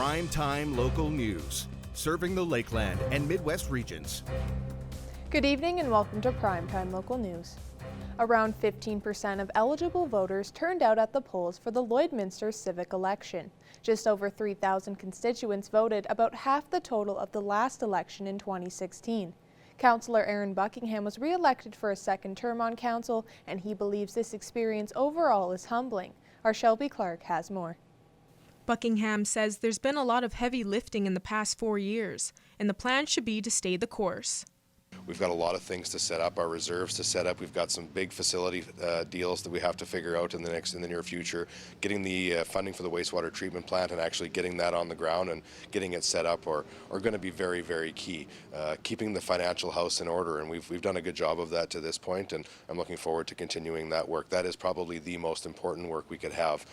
Primetime local news, serving the Lakeland and Midwest regions. Good evening and welcome to Primetime Local News. Around 15% of eligible voters turned out at the polls for the Lloydminster civic election. Just over 3,000 constituents voted, about half the total of the last election in 2016. Councillor Aaron Buckingham was re-elected for a second term on council, and he believes this experience overall is humbling. Our Shelby Clark has more. Buckingham says there's been a lot of heavy lifting in the past 4 years, and the plan should be to stay the course. We've got a lot of things to set up, our reserves to set up. We've got some big facility deals that we have to figure out in the near future. Getting the funding for the wastewater treatment plant and actually getting that on the ground and getting it set up are going to be very, very key. Keeping the financial house in order, and we've done a good job of that to this point, and I'm looking forward to continuing that work. That is probably the most important work we could have.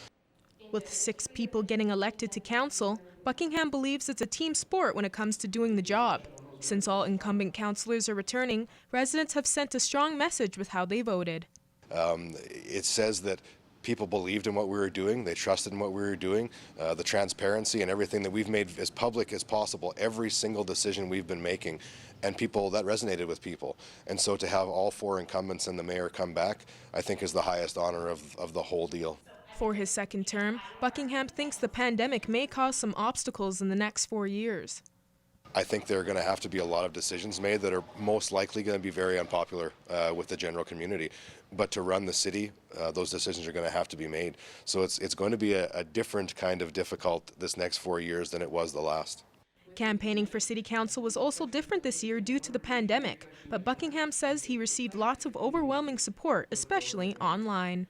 With 6 people getting elected to council, Buckingham believes it's a team sport when it comes to doing the job. Since all incumbent councillors are returning, residents have sent a strong message with how they voted. It says that people believed in what we were doing, they trusted in what we were doing, the transparency and everything that we've made as public as possible, every single decision we've been making, and people, that resonated with people. And so to have all 4 incumbents and the mayor come back, I think is the highest honor of the whole deal. For his second term, Buckingham thinks the pandemic may cause some obstacles in the next 4 years. I think there are going to have to be a lot of decisions made that are most likely going to be very unpopular with the general community. But to run the city, those decisions are going to have to be made. So it's going to be a different kind of difficult this next 4 years than it was the last. Campaigning for City Council was also different this year due to the pandemic, but Buckingham says he received lots of overwhelming support, especially online.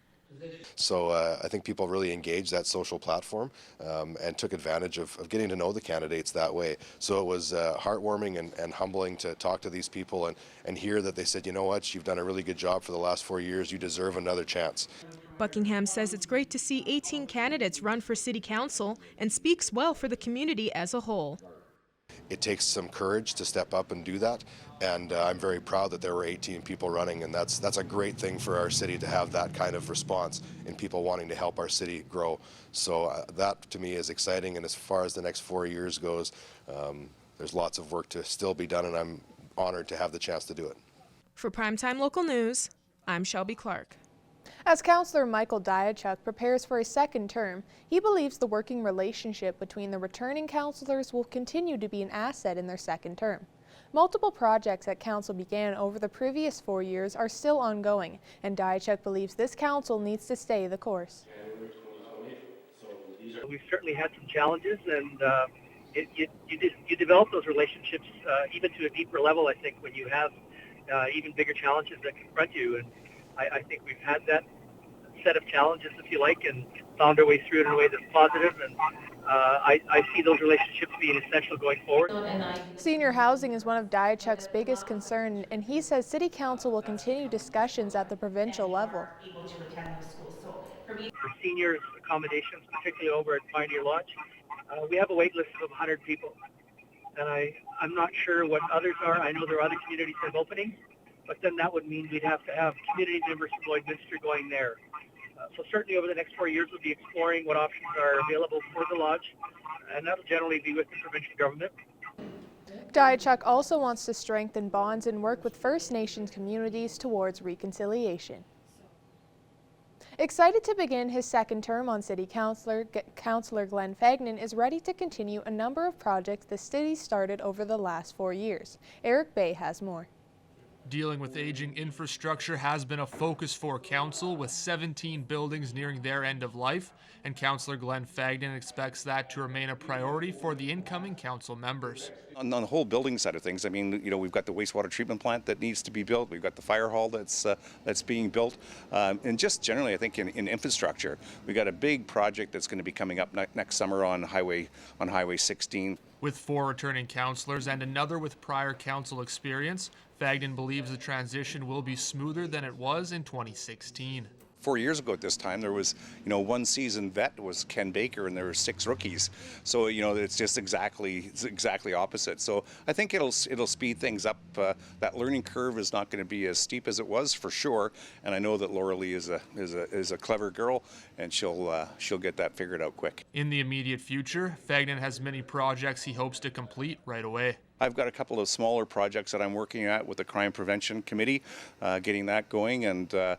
So I think people really engaged that social platform and took advantage of getting to know the candidates that way. So it was heartwarming and humbling to talk to these people and hear that they said, you know what, you've done a really good job for the last 4 years, you deserve another chance. Buckingham says it's great to see 18 candidates run for City Council and speaks well for the community as a whole. It takes some courage to step up and do that, and I'm very proud that there were 18 people running, and that's a great thing for our city to have that kind of response in people wanting to help our city grow. So that to me is exciting, and as far as the next 4 years goes, there's lots of work to still be done, and I'm honored to have the chance to do it. For Primetime Local News, I'm Shelby Clark. As Councillor Michael Diachuk prepares for his second term, he believes the working relationship between the returning councillors will continue to be an asset in their second term. Multiple projects that Council began over the previous 4 years are still ongoing, and Diachuk believes this Council needs to stay the course. We've certainly had some challenges, and you develop those relationships even to a deeper level, I think, when you have even bigger challenges that confront you. And I think we've had that set of challenges, if you like, and found our way through it in a way that's positive, and I see those relationships being essential going forward. Senior housing is one of Diachuk's biggest concerns, and he says City Council will continue discussions at the provincial level. For seniors accommodations, particularly over at Pioneer Lodge, we have a wait list of 100 people, and I'm not sure what others are. I know there are other communities that have openings, but then that would mean we'd have to have community members from Lloydminster going there. So certainly over the next 4 years, we'll be exploring what options are available for the lodge, and that'll generally be with the provincial government. Diachuk also wants to strengthen bonds and work with First Nations communities towards reconciliation. Excited to begin his second term on City Councillor, Councillor Glenn Fagnan is ready to continue a number of projects the city started over the last 4 years. Eric Bay has more. Dealing with aging infrastructure has been a focus for Council, with 17 buildings nearing their end of life, and Councillor Glenn Fagnan expects that to remain a priority for the incoming Council members. On the whole building side of things, I mean, you know, we've got the wastewater treatment plant that needs to be built, we've got the fire hall that's being built, and just generally, I think in infrastructure, we got a big project that's going to be coming up next summer on Highway 16. With 4 returning councillors and another with prior council experience, Fagnan believes the transition will be smoother than it was in 2016. 4 years ago at this time, there was, one seasoned vet was Ken Baker, and there were 6 rookies. So, it's just exactly opposite. So I think it'll speed things up. That learning curve is not going to be as steep as it was, for sure. And I know that Laura Lee is a clever girl, and she'll get that figured out quick. In the immediate future, Fagnan has many projects he hopes to complete right away. I've got a couple of smaller projects that I'm working at with the Crime Prevention Committee, getting that going, and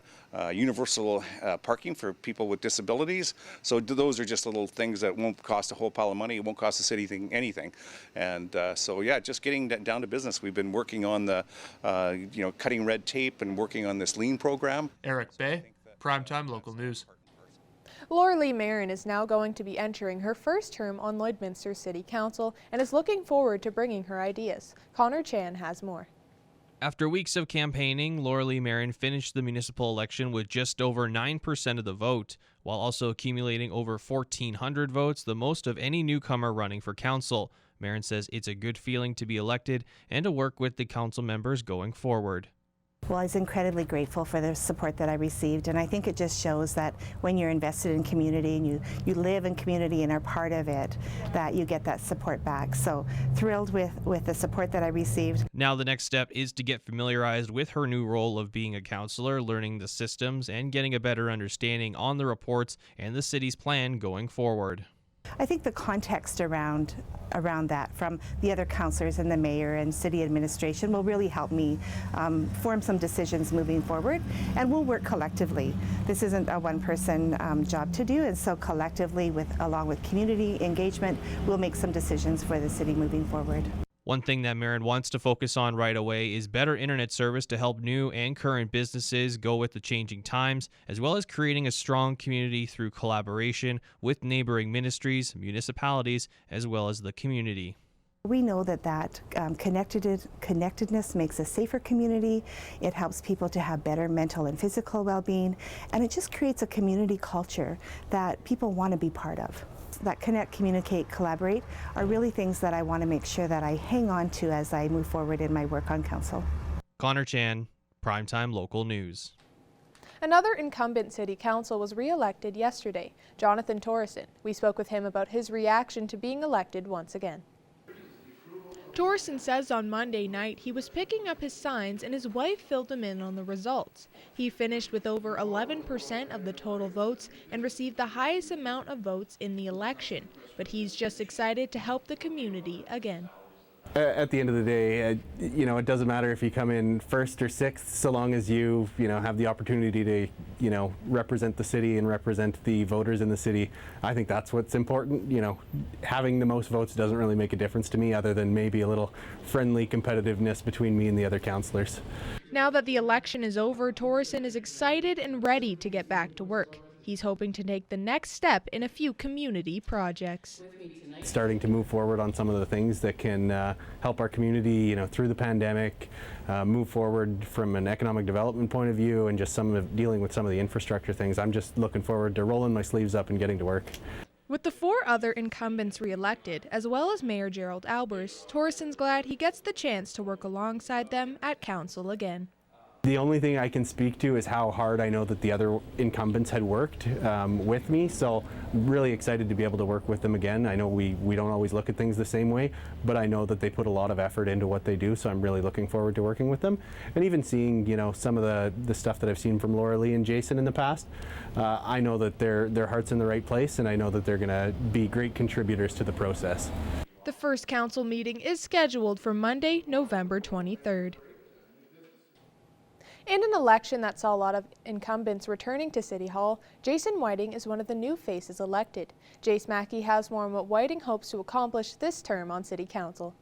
universal parking for people with disabilities. So those are just little things that won't cost a whole pile of money. It won't cost the city anything. And so yeah, just getting down to business. We've been working on the, cutting red tape and working on this lean program. Eric Bay, Primetime Local News. Lee Marin is now going to be entering her first term on Lloydminster City Council and is looking forward to bringing her ideas. Connor Chan has more. After weeks of campaigning, Lee Marin finished the municipal election with just over 9% of the vote, while also accumulating over 1,400 votes, the most of any newcomer running for council. Marin says it's a good feeling to be elected and to work with the council members going forward. Well, I was incredibly grateful for the support that I received, and I think it just shows that when you're invested in community and you live in community and are part of it, that you get that support back. So thrilled with the support that I received. Now the next step is to get familiarized with her new role of being a councillor, learning the systems and getting a better understanding on the reports and the city's plan going forward. I think the context around that from the other councillors and the mayor and city administration will really help me form some decisions moving forward, and we'll work collectively. This isn't a one-person job to do, and so collectively, along with community engagement, we'll make some decisions for the city moving forward. One thing that Marin wants to focus on right away is better internet service to help new and current businesses go with the changing times, as well as creating a strong community through collaboration with neighboring ministries, municipalities, as well as the community. We know that connectedness makes a safer community. It helps people to have better mental and physical well-being, and it just creates a community culture that people want to be part of. That connect, communicate, collaborate are really things that I want to make sure that I hang on to as I move forward in my work on council. Connor Chan, Primetime Local News. Another incumbent city council was re-elected yesterday, Jonathan Torrison. We spoke with him about his reaction to being elected once again. Torrison says on Monday night he was picking up his signs and his wife filled him in on the results. He finished with over 11% of the total votes and received the highest amount of votes in the election, but he's just excited to help the community again. At the end of the day, it doesn't matter if you come in first or sixth, so long as you have the opportunity to, represent the city and represent the voters in the city. I think that's what's important. Having the most votes doesn't really make a difference to me, other than maybe a little friendly competitiveness between me and the other councillors. Now that the election is over, Torrison is excited and ready to get back to work. He's hoping to take the next step in a few community projects. Starting to move forward on some of the things that can help our community, through the pandemic, move forward from an economic development point of view, and just dealing with some of the infrastructure things. I'm just looking forward to rolling my sleeves up and getting to work. With the 4 other incumbents re-elected, as well as Mayor Gerald Albers, Torrison's glad he gets the chance to work alongside them at council again. The only thing I can speak to is how hard I know that the other incumbents had worked with me, so really excited to be able to work with them again. I know we don't always look at things the same way, but I know that they put a lot of effort into what they do, so I'm really looking forward to working with them. And even seeing, some of the stuff that I've seen from Laura Lee and Jason in the past, I know that their heart's in the right place, and I know that they're going to be great contributors to the process. The first council meeting is scheduled for Monday, November 23rd. In an election that saw a lot of incumbents returning to City Hall, Jason Whiting is one of the new faces elected. Jace Mackey has more on what Whiting hopes to accomplish this term on City Council.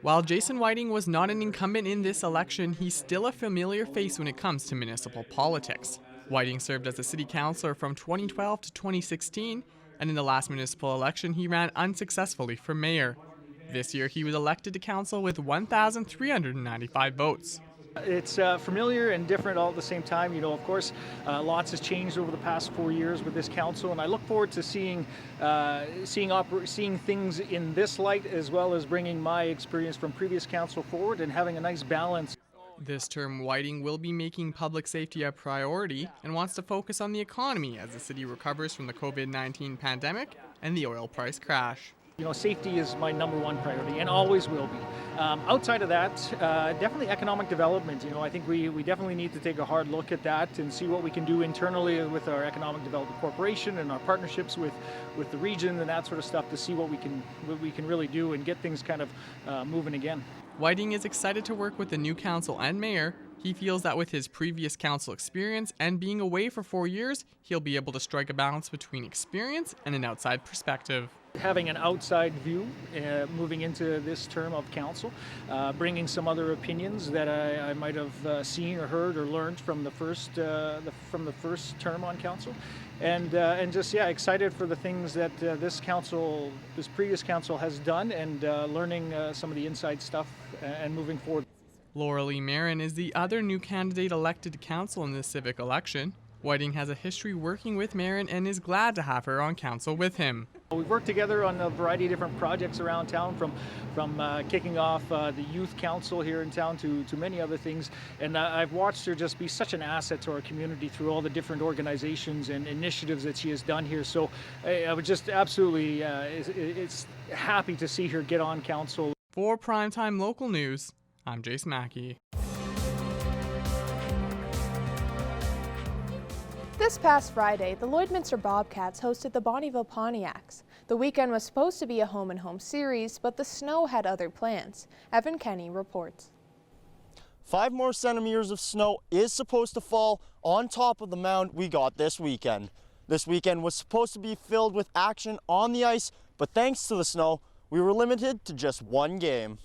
While Jason Whiting was not an incumbent in this election, he's still a familiar face when it comes to municipal politics. Whiting served as a city councillor from 2012 to 2016, and in the last municipal election he ran unsuccessfully for mayor. This year he was elected to council with 1,395 votes. It's familiar and different all at the same time. Of course, lots has changed over the past 4 years with this council, and I look forward to seeing things in this light, as well as bringing my experience from previous council forward and having a nice balance. This term, Whiting will be making public safety a priority and wants to focus on the economy as the city recovers from the COVID-19 pandemic and the oil price crash. You know, safety is my number one priority and always will be. Outside of that, definitely economic development. You know, I think we definitely need to take a hard look at that and see what we can do internally with our Economic Development Corporation and our partnerships with the region and that sort of stuff to see what we can really do and get things kind of moving again. Whiting is excited to work with the new council and mayor. He feels that with his previous council experience and being away for 4 years, he'll be able to strike a balance between experience and an outside perspective. Having an outside view moving into this term of council, bringing some other opinions that I might have seen or heard or learned from the first term on council, and just excited for the things that this previous council has done, and learning some of the inside stuff and moving forward. Lee Marin is the other new candidate elected to council in this civic election. Whiting has a history working with Marin and is glad to have her on council with him. We've worked together on a variety of different projects around town, from kicking off the youth council here in town to many other things, and I've watched her just be such an asset to our community through all the different organizations and initiatives that she has done here. So I would just absolutely it's happy to see her get on council. For Primetime Local News, I'm Jace Mackey. This past Friday, the Lloydminster Bobcats hosted the Bonnyville Pontiacs. The weekend was supposed to be a home-and-home series, but the snow had other plans. Evan Kenny reports. 5 more centimeters of snow is supposed to fall on top of the mound we got this weekend. This weekend was supposed to be filled with action on the ice, but thanks to the snow, we were limited to just 1 game.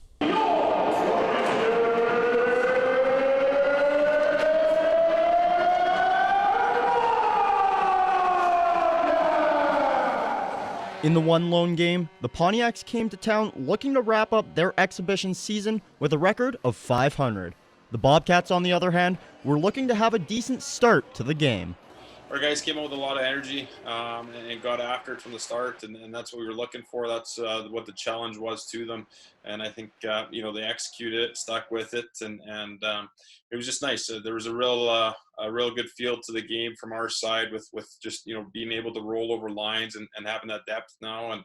In the one lone game, the Pontiacs came to town looking to wrap up their exhibition season with a record of .500. The Bobcats, on the other hand, were looking to have a decent start to the game. Our guys came out with a lot of energy and got after it from the start, and that's what we were looking for. That's what the challenge was to them, and I think they executed it, stuck with it, and it was just nice. There was a real good feel to the game from our side with just being able to roll over lines and having that depth now, and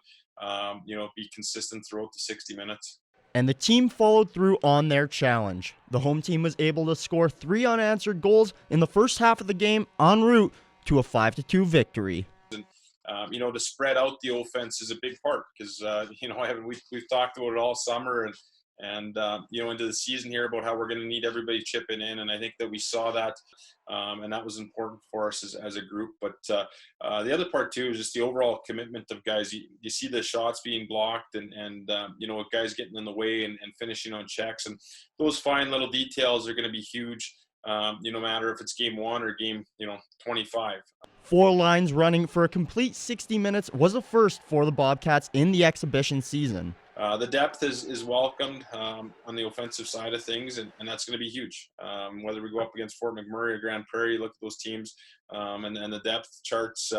be consistent throughout the 60 minutes. And the team followed through on their challenge. The home team was able to score 3 unanswered goals in the first half of the game en route to a 5-2 victory. To spread out the offense is a big part because we've talked about it all summer and into the season here about how we're going to need everybody chipping in, and I think that we saw that, and that was important for us as a group. But the other part too is just the overall commitment of guys. You see the shots being blocked and guys getting in the way and finishing on checks, and those fine little details are going to be huge. No matter if it's game 1 or game 25. 4 lines running for a complete 60 minutes was a first for the Bobcats in the exhibition season. The depth is welcomed on the offensive side of things, and that's going to be huge. Whether we go up against Fort McMurray or Grand Prairie, look at those teams and the depth charts.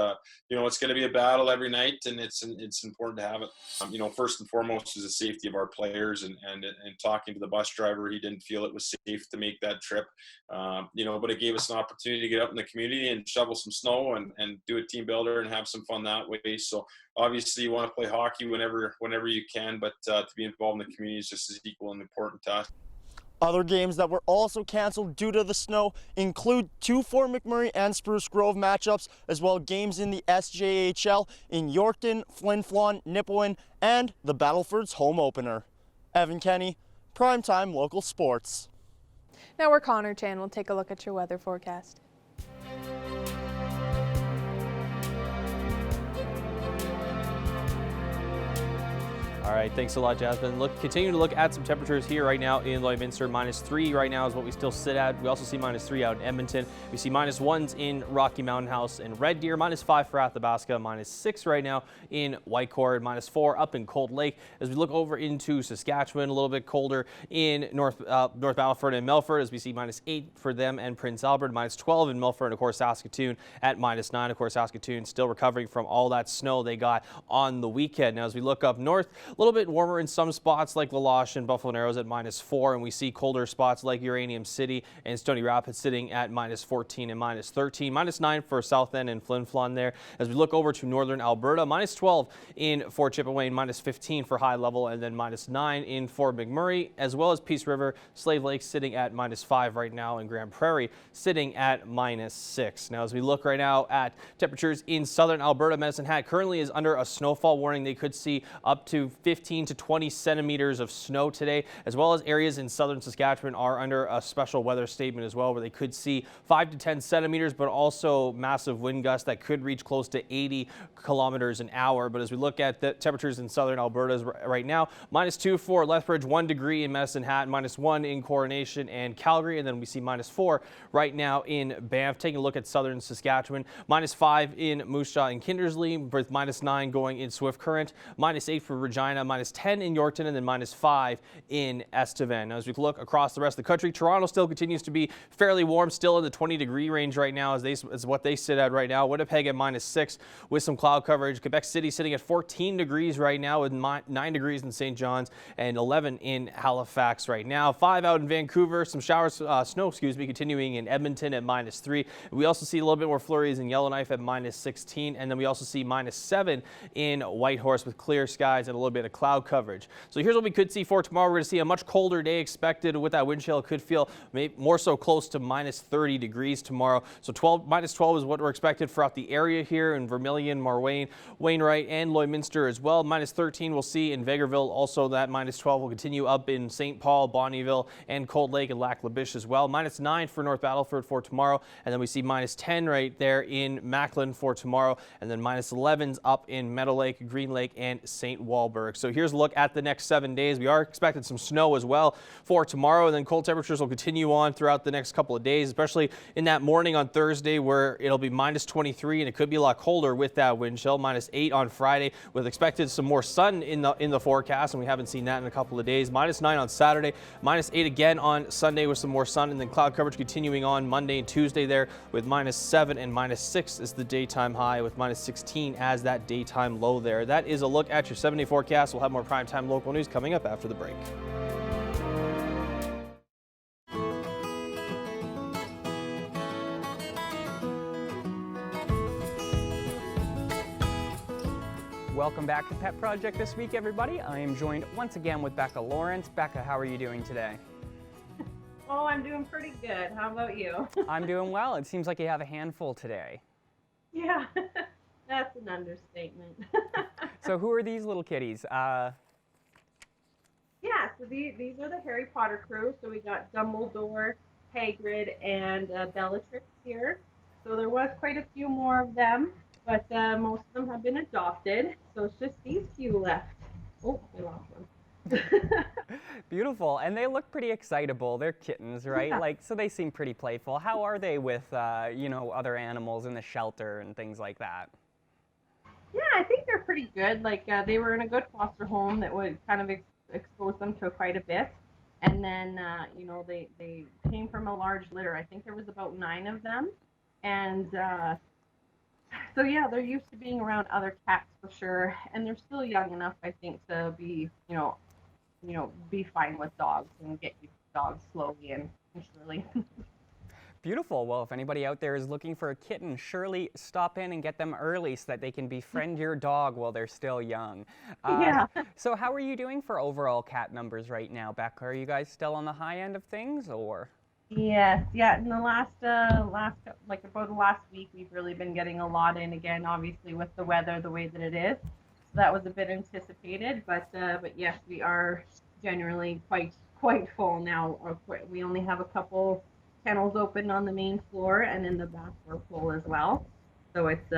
It's going to be a battle every night, and it's important to have it. First and foremost is the safety of our players, and talking to the bus driver, he didn't feel it was safe to make that trip. But it gave us an opportunity to get up in the community and shovel some snow and do a team builder and have some fun that way. So obviously you want to play hockey whenever you can, but to be involved in the community is just as equal and important to us. Other games that were also canceled due to the snow include 2 Fort McMurray and Spruce Grove matchups, as well as games in the SJHL in Yorkton, Flin Flon, Nipawin, and the Battleford's home opener. Evan Kenny, Primetime Local Sports. Now we're Connor Chan. We'll take a look at your weather forecast. All right, thanks a lot, Jasmine. Continue to look at some temperatures here right now in Lloydminster. -3 right now is what we still sit at. We also see -3 out in Edmonton. We see -1s in Rocky Mountain House and Red Deer, -5 for Athabasca, -6 right now in Whitecourt, -4 up in Cold Lake. As we look over into Saskatchewan, a little bit colder in North Battleford and Melfort, as we see -8 for them and Prince Albert, -12 in Melfort, and of course Saskatoon at -9. Of course, Saskatoon still recovering from all that snow they got on the weekend. Now, as we look up north, little bit warmer in some spots like La Loche and Buffalo Narrows at -4, and we see colder spots like Uranium City and Stony Rapids sitting at -14 and -13. -9 for South End and Flin Flon there. As we look over to northern Alberta, -12 in Fort Chipewyan, -15 for High Level, and then -9 in Fort McMurray, as well as Peace River, Slave Lake sitting at -5 right now, and Grand Prairie sitting at -6. Now, as we look right now at temperatures in southern Alberta, Medicine Hat currently is under a snowfall warning. They could see up to 15 to 20 centimeters of snow today, as well as areas in southern Saskatchewan are under a special weather statement as well, where they could see 5 to 10 centimeters, but also massive wind gusts that could reach close to 80 kilometers an hour. But as we look at the temperatures in southern Alberta right now, -2 for Lethbridge, 1 degree in Medicine Hat, -1 in Coronation and Calgary, and then we see -4 right now in Banff. Taking a look at southern Saskatchewan, -5 in Moose Jaw and Kindersley, with -9 going in Swift Current, -8 for Regina, -10 in Yorkton, and then -5 in Estevan. Now, as we look across the rest of the country, Toronto still continues to be fairly warm, still in the 20-degree range right now, as what they sit at right now. Winnipeg at -6 with some cloud coverage. Quebec City sitting at 14 degrees right now, with 9 degrees in St. John's and 11 in Halifax right now. 5 out in Vancouver, some showers, snow, continuing in Edmonton at -3. We also see a little bit more flurries in Yellowknife at -16, and then we also see -7 in Whitehorse with clear skies and a little bit of cloud coverage. So here's what we could see for tomorrow. We're going to see a much colder day expected with that wind chill. It could feel more so close to -30 degrees tomorrow. So -12 is what we're expected throughout the area here in Vermilion, Marwayne, Wainwright, and Lloydminster as well. -13 we'll see in Vegreville. Also that -12 will continue up in St. Paul, Bonnyville, and Cold Lake and Lac La Biche as well. -9 for North Battleford for tomorrow. And then we see -10 right there in Macklin for tomorrow. And then -11s up in Meadow Lake, Green Lake, and St. Walburg. So here's a look at the next 7 days. We are expecting some snow as well for tomorrow. And then cold temperatures will continue on throughout the next couple of days, especially in that morning on Thursday where it'll be -23, and it could be a lot colder with that wind chill. -8 on Friday with expected some more sun in the forecast, and we haven't seen that in a couple of days. -9 on Saturday, -8 again on Sunday with some more sun, and then cloud coverage continuing on Monday and Tuesday there with -7 and -6 is the daytime high, with -16 as that daytime low there. That is a look at your 7-day forecast. We'll have more primetime local news coming up after the break. Welcome back to Pet Project this week, everybody. I am joined once again with Becca Lawrence. Becca, how are you doing today? Oh, I'm doing pretty good. How about you? I'm doing well. It seems like you have a handful today. Yeah, that's an understatement. So who are these little kitties? Yeah, so these are the Harry Potter crew. So we got Dumbledore, Hagrid, and Bellatrix here. So there was quite a few more of them, but most of them have been adopted. So it's just these few left. Oh, we lost one. Beautiful, and they look pretty excitable. They're kittens, right? Yeah. So they seem pretty playful. How are they with, other animals in the shelter and things like that? Yeah, I think they're pretty good. They were in a good foster home that would kind of expose them to quite a bit. And then, they came from a large litter. I think there was about 9 of them. And so, yeah, they're used to being around other cats for sure. And they're still young enough, I think, to be, be fine with dogs and get used to dogs slowly and surely. Beautiful. Well, if anybody out there is looking for a kitten, surely stop in and get them early so that they can befriend your dog while they're still young. Yeah. So how are you doing for overall cat numbers right now, Becca? Are you guys still on the high end of things, or? Yes, yeah. In the last about the last week, we've really been getting a lot in again. Obviously, with the weather the way that it is, so that was a bit anticipated. But yes, we are generally quite full now. We only have a couple kennels open on the main floor, and in the back we're full as well. So it's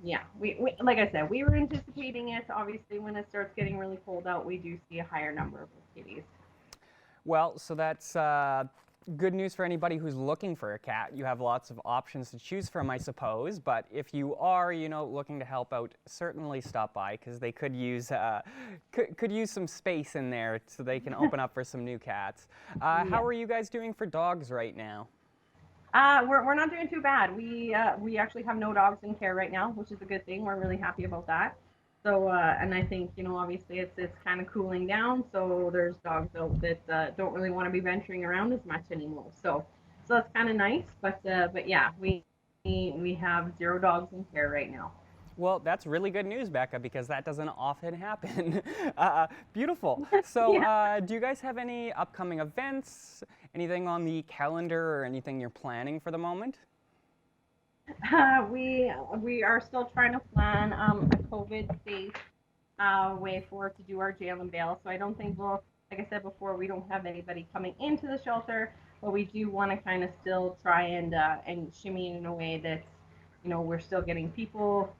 yeah. We like I said, we were anticipating it. Obviously, when it starts getting really cold out, we do see a higher number of kitties. Well, so that's good news for anybody who's looking for a cat. You have lots of options to choose from, I suppose. But if you are, looking to help out, certainly stop by, because they could use some space in there so they can open up for some new cats. Yeah. How are you guys doing for dogs right now? We're not doing too bad. We actually have no dogs in care right now, which is a good thing. We're really happy about that. So, and I think, obviously it's kind of cooling down, so there's dogs out that don't really want to be venturing around as much anymore. So that's kind of nice. But yeah, we have 0 dogs in care right now. Well, that's really good news, Becca, because that doesn't often happen. Beautiful. So, do you guys have any upcoming events, anything on the calendar, or anything you're planning for the moment? We are still trying to plan a COVID-safe way forward to do our jail and bail. So I don't think like I said before, we don't have anybody coming into the shelter, but we do want to kind of still try and shimmy in a way that, we're still getting people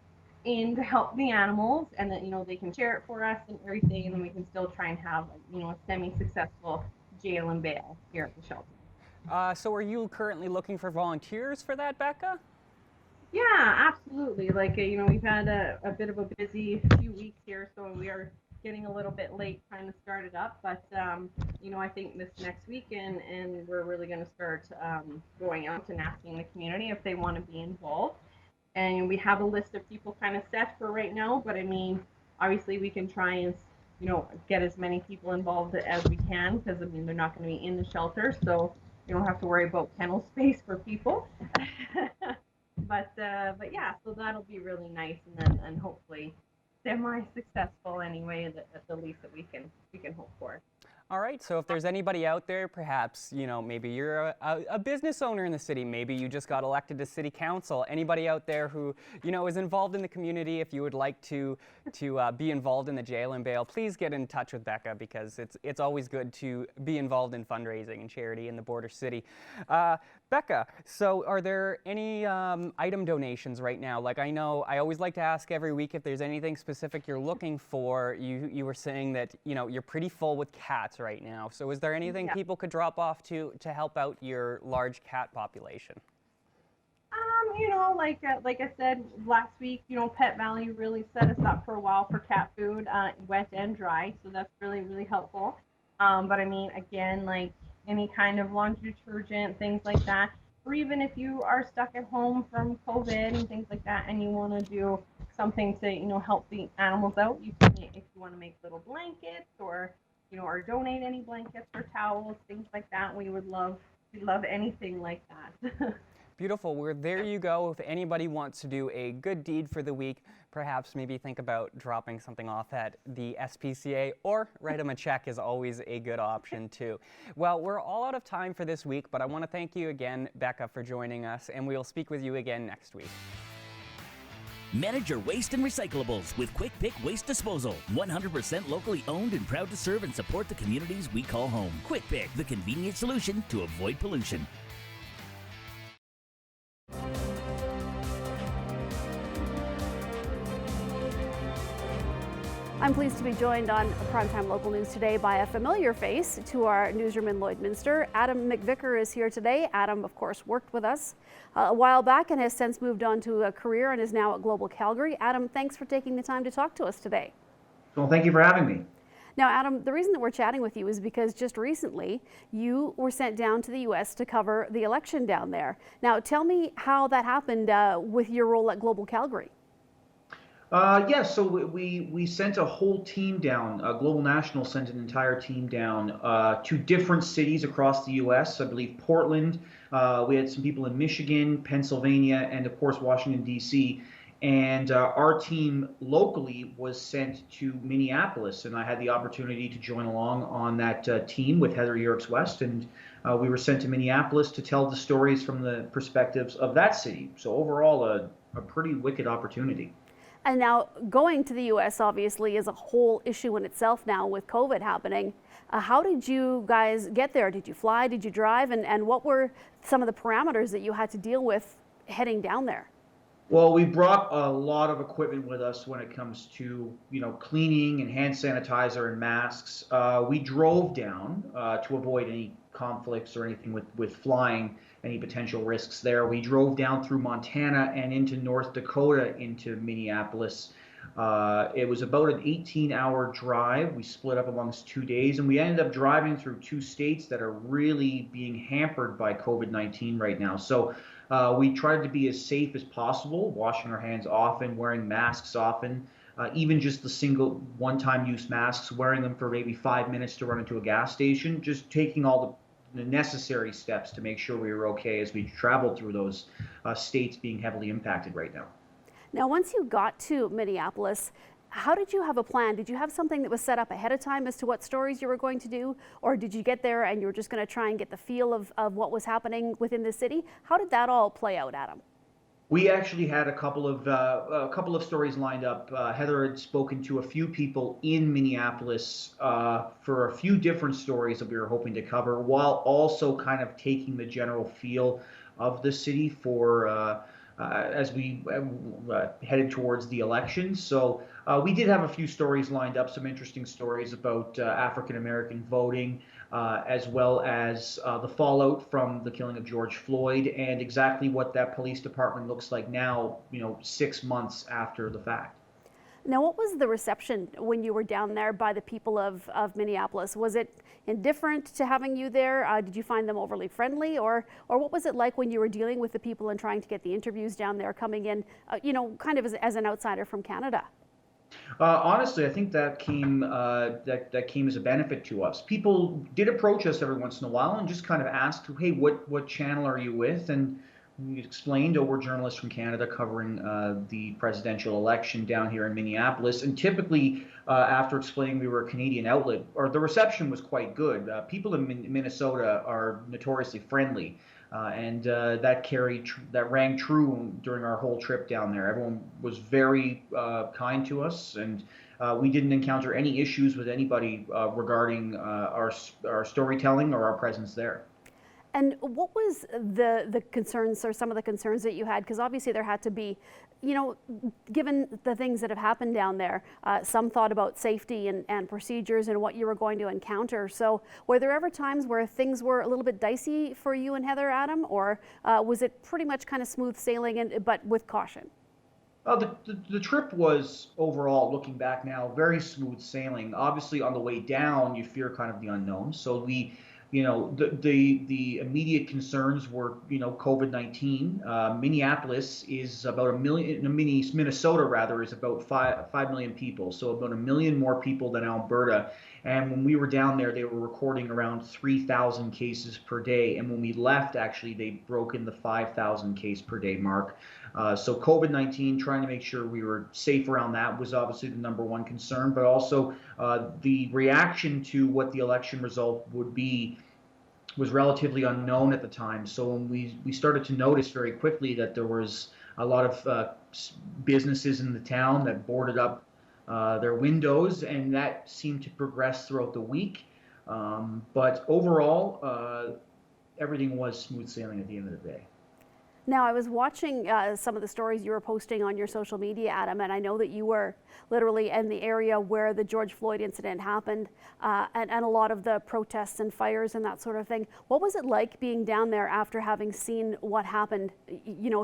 in to help the animals, and that they can share it for us and everything, and then we can still try and have a semi-successful jail and bail here at the shelter. So are you currently looking for volunteers for that, Becca? Yeah, absolutely. Like, we've had a bit of a busy few weeks here, so we are getting a little bit late trying to start it up. But, I think this next weekend, and we're really going to start going out and asking the community if they want to be involved. And we have a list of people kind of set for right now, but I mean, obviously we can try and, get as many people involved as we can, because, they're not going to be in the shelter, so you don't have to worry about kennel space for people. But yeah, so that'll be really nice, and hopefully semi-successful anyway, at the least that we can hope for. All right, so if there's anybody out there, perhaps, maybe you're a business owner in the city, maybe you just got elected to city council, anybody out there who, is involved in the community, if you would like to be involved in the jail and bail, please get in touch with Becca, because it's always good to be involved in fundraising and charity in the border city. Becca, so are there any item donations right now? Like, I know I always like to ask every week if there's anything specific you're looking for. You were saying that, you're pretty full with cats right now. So is there anything people could drop off to help out your large cat population? Like I said last week, Pet Valley really set us up for a while for cat food, wet and dry. So that's really, really helpful. But I mean, again, like any kind of laundry detergent, things like that, or even if you are stuck at home from COVID and things like that, and you want to do something to, help the animals out, you can, if you want to make little blankets, or or donate any blankets or towels, things like that. We'd love anything like that. Beautiful. Well, there you go. If anybody wants to do a good deed for the week, perhaps maybe think about dropping something off at the SPCA, or write them a check is always a good option too. Well, we're all out of time for this week, but I want to thank you again, Becca, for joining us, and we'll speak with you again next week. Manage your waste and recyclables with Quick Pick Waste Disposal. 100% locally owned and proud to serve and support the communities we call home. Quick Pick, the convenient solution to avoid pollution. I'm pleased to be joined on Primetime Local News today by a familiar face to our newsroom in Lloydminster. Adam McVicker is here today. Adam, of course, worked with us a while back and has since moved on to a career and is now at Global Calgary. Adam, thanks for taking the time to talk to us today. Well, thank you for having me. Now, Adam, the reason that we're chatting with you is because just recently you were sent down to the U.S. to cover the election down there. Now, tell me how that happened with your role at Global Calgary. So we sent a whole team down. Global National sent an entire team down to different cities across the U.S. I believe Portland. We had some people in Michigan, Pennsylvania, and of course Washington, D.C. And our team locally was sent to Minneapolis, and I had the opportunity to join along on that team with Heather Yerkes West, and we were sent to Minneapolis to tell the stories from the perspectives of that city. So overall, a pretty wicked opportunity. And now going to the U.S. obviously is a whole issue in itself now with COVID happening. How did you guys get there? Did you fly? Did you drive? And what were some of the parameters that you had to deal with heading down there? Well, we brought a lot of equipment with us when it comes to, cleaning and hand sanitizer and masks. We drove down to avoid any conflicts or anything with flying, any potential risks there. We drove down through Montana and into North Dakota into Minneapolis. It was about an 18-hour drive. We split up amongst 2 days, and we ended up driving through 2 states that are really being hampered by COVID-19 right now. So we tried to be as safe as possible, washing our hands often, wearing masks often. even just the single one-time use masks, wearing them for maybe 5 minutes to run into a gas station, just taking all the necessary steps to make sure we were okay as we traveled through those states being heavily impacted right now. Now, once you got to Minneapolis, how did you have a plan? Did you have something that was set up ahead of time as to what stories you were going to do? Or did you get there and you were just going to try and get the feel of what was happening within the city? How did that all play out, Adam? We actually had a couple of stories lined up. Heather had spoken to a few people in Minneapolis for a few different stories that we were hoping to cover, while also kind of taking the general feel of the city for as we headed towards the election. So we did have a few stories lined up, some interesting stories about African American voting, as well as the fallout from the killing of George Floyd, and exactly what that police department looks like now, 6 months after the fact. Now, what was the reception when you were down there by the people of Minneapolis? Was it indifferent to having you there? Did you find them overly friendly, or what was it like when you were dealing with the people and trying to get the interviews down there, coming in, kind of as an outsider from Canada? Honestly, I think that came that came as a benefit to us. People did approach us every once in a while and just kind of asked, "Hey, what channel are you with?" And we explained, "Oh, we're journalists from Canada covering the presidential election down here in Minneapolis." And typically, after explaining we were a Canadian outlet, or the reception was quite good. People in Minnesota are notoriously friendly. And that rang true during our whole trip down there. Everyone was very kind to us, and we didn't encounter any issues with anybody regarding our storytelling or our presence there. And what was the concerns, or some of the concerns that you had? Because obviously there had to be, given the things that have happened down there, some thought about safety and procedures and what you were going to encounter. So were there ever times where things were a little bit dicey for you and Heather, Adam, or was it pretty much kind of smooth sailing, but with caution? The trip was, overall, looking back now, very smooth sailing. Obviously, on the way down, you fear kind of the unknown. So the immediate concerns were, COVID-19. Minneapolis is about 1 million, Minnesota rather, is about 5 million people. So about 1 million more people than Alberta. And when we were down there, they were recording around 3,000 cases per day. And when we left, actually, they broke in the 5,000 case per day mark. So COVID-19, trying to make sure we were safe around that was obviously the number one concern, but also the reaction to what the election result would be was relatively unknown at the time. So when we started to notice very quickly that there was a lot of businesses in the town that boarded up their windows, and that seemed to progress throughout the week. But overall, everything was smooth sailing at the end of the day. Now, I was watching some of the stories you were posting on your social media, Adam, and I know that you were literally in the area where the George Floyd incident happened, and a lot of the protests and fires and that sort of thing. What was it like being down there after having seen what happened,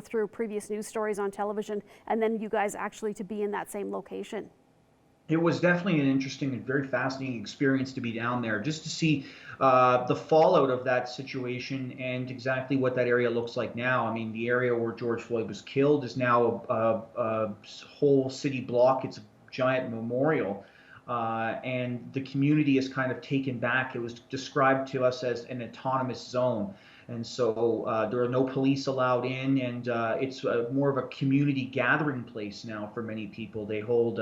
through previous news stories on television, and then you guys actually to be in that same location? It was definitely an interesting and very fascinating experience to be down there, just to see the fallout of that situation and exactly what that area looks like now. I mean, the area where George Floyd was killed is now a whole city block. It's a giant memorial, and the community is kind of taken back. It was described to us as an autonomous zone. And so there are no police allowed in, and it's more of a community gathering place now for many people. They hold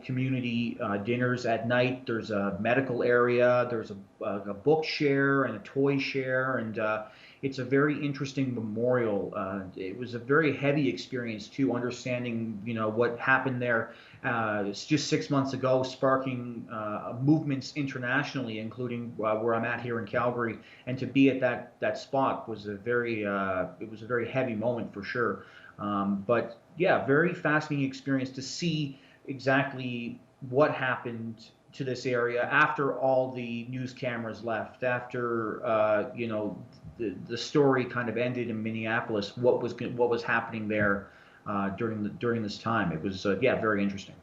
community dinners at night. There's a medical area. There's a book share and a toy share, and it's a very interesting memorial. It was a very heavy experience too, understanding what happened there. It's just 6 months ago, sparking movements internationally, including where I'm at here in Calgary. And to be at that spot was a very heavy moment for sure. But yeah, very fascinating experience to see exactly what happened to this area after all the news cameras left, after the story kind of ended in Minneapolis. What was happening there during this time? It was very interesting.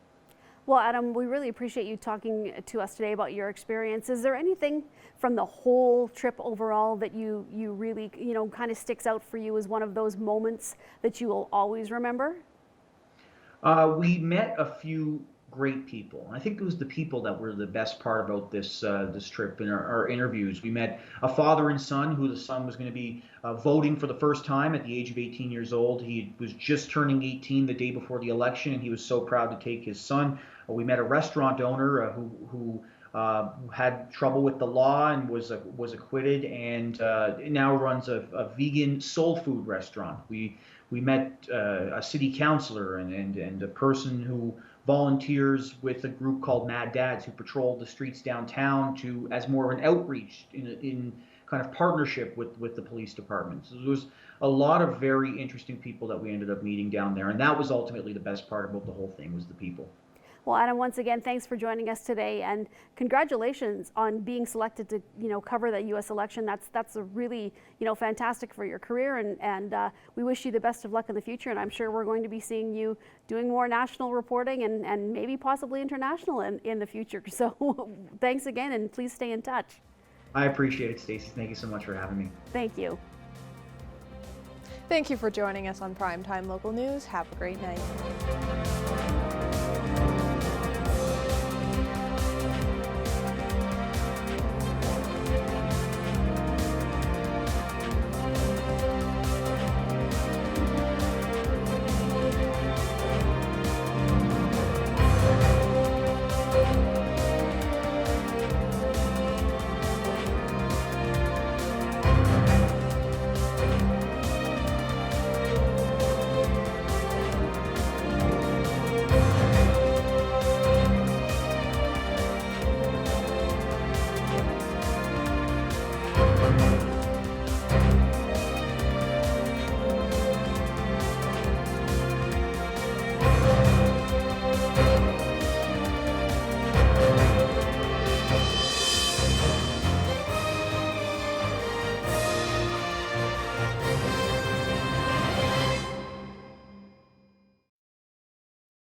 Well, Adam, we really appreciate you talking to us today about your experience. Is there anything from the whole trip overall that you really kind of sticks out for you as one of those moments that you will always remember? We met a few great people. And I think it was the people that were the best part about this trip in our interviews. We met a father and son who the son was going to be voting for the first time at the age of 18 years old. He was just turning 18 the day before the election, and he was so proud to take his son. We met a restaurant owner who had trouble with the law and was acquitted, and now runs a vegan soul food restaurant. We met a city councilor and a person who volunteers with a group called Mad Dads who patrol the streets downtown as more of an outreach in kind of partnership with the police department. So there was a lot of very interesting people that we ended up meeting down there, and that was ultimately the best part about the whole thing, was the people. Well, Adam, once again, thanks for joining us today, and congratulations on being selected to, cover that U.S. election. That's a really, fantastic for your career, and we wish you the best of luck in the future. And I'm sure we're going to be seeing you doing more national reporting and maybe possibly international in the future. So thanks again, and please stay in touch. I appreciate it, Stacey. Thank you so much for having me. Thank you. Thank you for joining us on Primetime Local News. Have a great night.